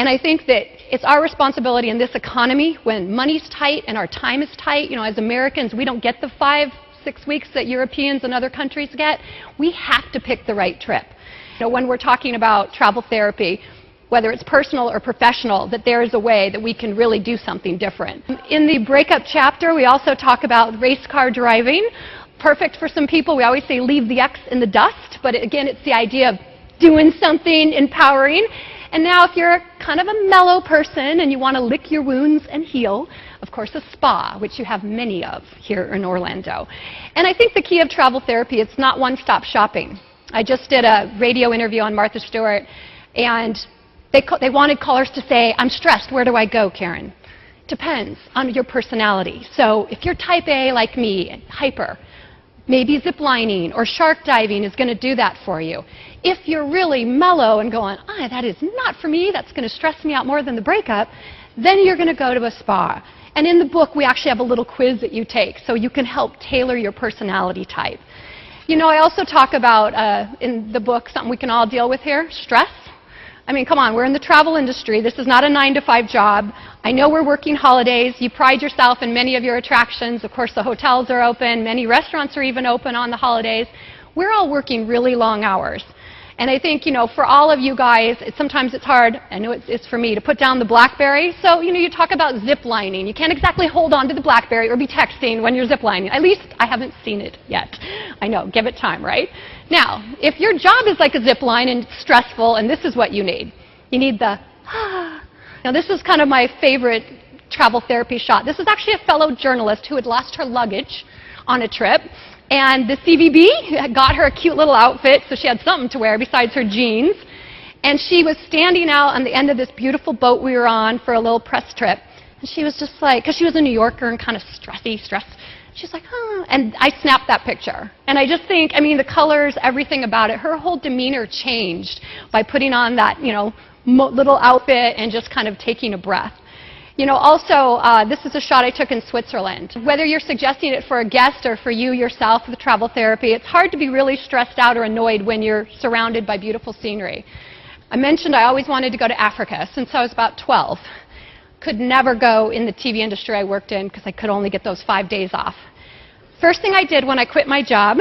And I think that it's our responsibility in this economy, when money's tight and our time is tight, as Americans, we don't get the 5-6 weeks that Europeans and other countries get. We have to pick the right trip. When we're talking about travel therapy, whether it's personal or professional, that there is a way that we can really do something different. In the breakup chapter, we also talk about race car driving. Perfect for some people. We always say leave the X in the dust, but again, it's the idea of doing something empowering. And now if you're kind of a mellow person and you want to lick your wounds and heal, of course a spa, which you have many of here in Orlando. And I think the key of travel therapy, it's not one-stop shopping. I just did a radio interview on Martha Stewart, and they wanted callers to say, I'm stressed, where do I go, Karen? Depends on your personality. So if you're type A like me, hyper, maybe zip lining or shark diving is going to do that for you. If you're really mellow and going, that is not for me, that's going to stress me out more than the breakup, then you're going to go to a spa. And in the book, we actually have a little quiz that you take so you can help tailor your personality type. I also talk about, in the book, something we can all deal with here, stress. I mean, come on, we're in the travel industry. This is not a 9-to-5 job. I know we're working holidays. You pride yourself in many of your attractions. Of course, the hotels are open. Many restaurants are even open on the holidays. We're all working really long hours. And I think, for all of you guys, sometimes it's hard, I know it's for me, to put down the BlackBerry. So, you talk about zip lining. You can't exactly hold on to the BlackBerry or be texting when you're zip lining. At least I haven't seen it yet. I know, give it time, right? Now, if your job is like a zip line and it's stressful, and this is what you need. You need the, Now, this is kind of my favorite travel therapy shot. This is actually a fellow journalist who had lost her luggage on a trip. And the CVB got her a cute little outfit, so she had something to wear besides her jeans. And she was standing out on the end of this beautiful boat we were on for a little press trip. And she was just like, because she was a New Yorker and kind of stressed. She's like, and I snapped that picture. And I just think, the colors, everything about it, her whole demeanor changed by putting on that, little outfit and just kind of taking a breath. Also, this is a shot I took in Switzerland. Whether you're suggesting it for a guest or for you yourself with travel therapy, it's hard to be really stressed out or annoyed when you're surrounded by beautiful scenery. I mentioned I always wanted to go to Africa since I was about 12. Could never go in the TV industry I worked in because I could only get those 5 days off. First thing I did when I quit my job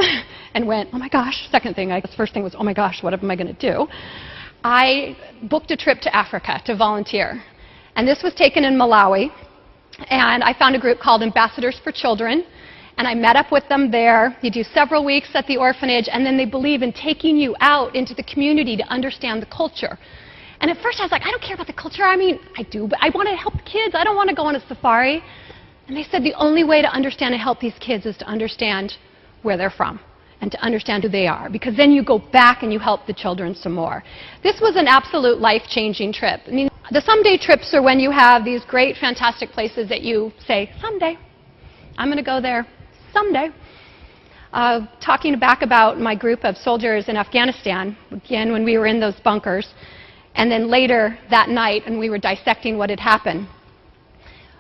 and went, oh my gosh, second thing, first thing was, oh my gosh, what am I going to do? I booked a trip to Africa to volunteer. And this was taken in Malawi, and I found a group called Ambassadors for Children, and I met up with them there. You do several weeks at the orphanage, and then they believe in taking you out into the community to understand the culture. And at first I was like, I don't care about the culture. I do, but I want to help the kids. I don't want to go on a safari. And they said the only way to understand and help these kids is to understand where they're from and to understand who they are, because then you go back and you help the children some more. This was an absolute life-changing trip. The someday trips are when you have these great, fantastic places that you say, someday, I'm going to go there, someday. Talking back about my group of soldiers in Afghanistan, again, when we were in those bunkers, and then later that night, and we were dissecting what had happened,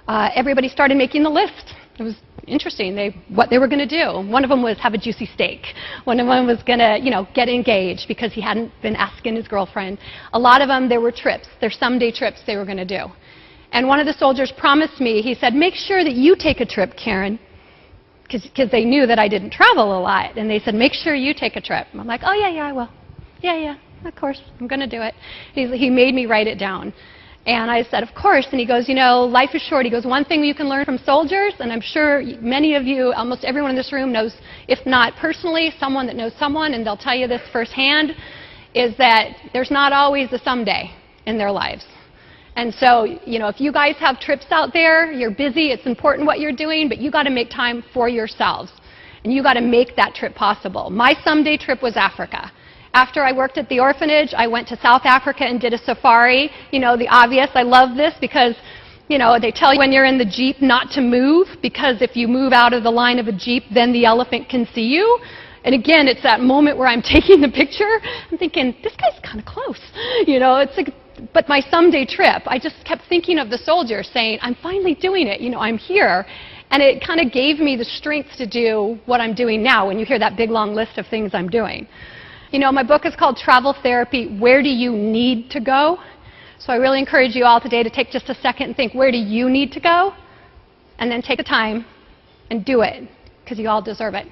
everybody started making the list. It was interesting, what they were going to do. One of them was have a juicy steak. One of them was going to, get engaged because he hadn't been asking his girlfriend. A lot of them, there were trips. They're someday trips they were going to do. And one of the soldiers promised me, he said, make sure that you take a trip, Karen, because they knew that I didn't travel a lot. And they said, make sure you take a trip. I'm like, oh, yeah, I will. Yeah, of course, I'm going to do it. He made me write it down. And I said, of course. And he goes, life is short. He goes, one thing you can learn from soldiers, and I'm sure many of you, almost everyone in this room knows, if not personally, someone that knows someone, and they'll tell you this firsthand, is that there's not always a someday in their lives. And so, if you guys have trips out there, you're busy, it's important what you're doing, but you got to make time for yourselves. And you got to make that trip possible. My someday trip was Africa. After I worked at the orphanage, I went to South Africa and did a safari. The obvious, I love this because, they tell you when you're in the Jeep not to move, because if you move out of the line of a Jeep, then the elephant can see you. And again, it's that moment where I'm taking the picture, I'm thinking, this guy's kind of close. It's like, but my someday trip, I just kept thinking of the soldiers saying, I'm finally doing it, I'm here. And it kind of gave me the strength to do what I'm doing now when you hear that big long list of things I'm doing. My book is called Travel Therapy, Where Do You Need to Go? So I really encourage you all today to take just a second and think, where do you need to go? And then take the time and do it, because you all deserve it.